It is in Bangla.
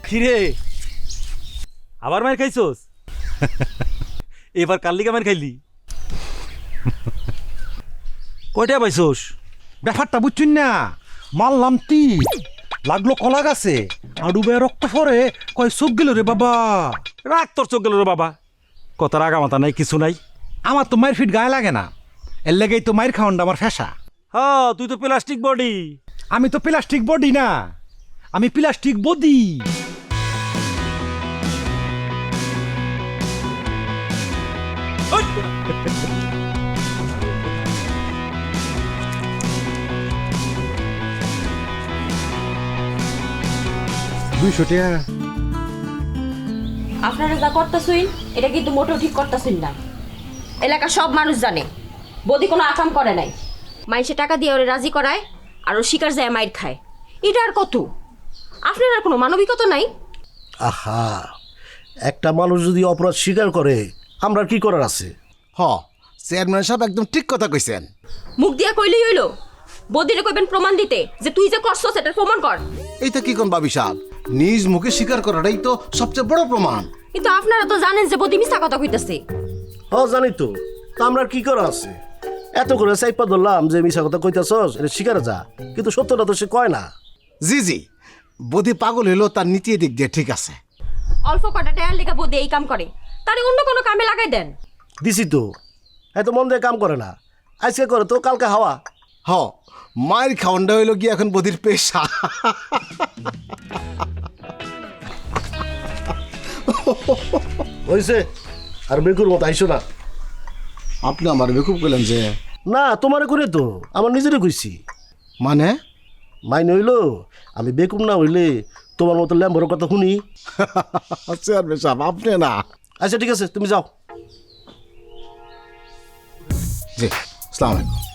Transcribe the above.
কিরে আবার মার খাইছস? এবার কার লিগা মার খাইলি? কয়টা পাইছস? ব্যাপারটা বুঝছুন না, মারলাম তি লাগলো কলা গাছে, আডুবে রক্ত পরে কয় চোখ গেল রে বাবা। রাগ তোর চোখ গেল রে বাবা, কত রাগা মাথা নাই কিছু নাই। আমার তো মায়ের ফিট গায়ে লাগে না, এর লেগেই তো মায়ের খাওয়ানটা আমার ফেসা। হ্যাঁ তুই তো প্লাস্টিক বডি। আমি তো প্লাস্টিক বডি না, আমি প্লাস্টিক বডি। 200 টাকা। আপনারা যা করতেছেন এটা কিন্তু মোটেও ঠিক করতেছেন না। এলাকার সব মানুষ জানে বদি কোনো আকাম করে নাই, মাইসে টাকা দিয়ে ওরে রাজি করায় আর ও শিকার যায় মাইর খায়। এটা আর কত? আপনার আর কোনো মানবিকতা নাই? আহা, একটা মানুষ যদি অপরাধ স্বীকার করে আমরা কি করার আছে? চেয়ারম্যান সাহেব একদম ঠিক কথা কইছেন। মুখ দিয়া কইলেই হইল, বদিরে কইবেন প্রমাণ দিতে যে তুই যে করছস সেটার প্রমাণ কর। এইটা কি কোন বাবি সাহেব, নিজ মুখে স্বীকার করাটাই তো সবচেয়ে বড় প্রমাণ। কিন্তু আপনারা তো জানেন যে বদি মিথ্যা কথা কইতেছে। জানি তো, তা আমরা কি করা আছে? এত করে চাইপা ধরলাম যে মিশা কথা কইতাছস, এটা স্বীকার যা, কিন্তু সত্যটা তো সে কয় না। জি বদি পাগল হইলো তার নীতি দিক দিয়ে ঠিক আছে। অল্প কটা টায়ার লেখা বদি এই কাম করে, তারে অন্য কোনো কামে লাগাই দেন। দিছি তো, এত মন দিয়ে কাম করে না, আজকে করে তো কালকে হাওয়া। মায়ের খাওয়ানটা হইলো কি এখন বদির পেশা। হয়েছে, আর বেকুর মতো আইসো না। আপনি আমার বেকুব করলেন যে? না, তোমারে করে তো আমার নিজেরে কইছি। মানে মাইন হইলো আমি বেকুম না হইলে তোমার মতো ল্যাম্বরের কথা শুনি। চেয়ারম্যান সাহেব আপনি না। আচ্ছা ঠিক আছে, তুমি যাও। জি, আসসালামু আলাইকুম।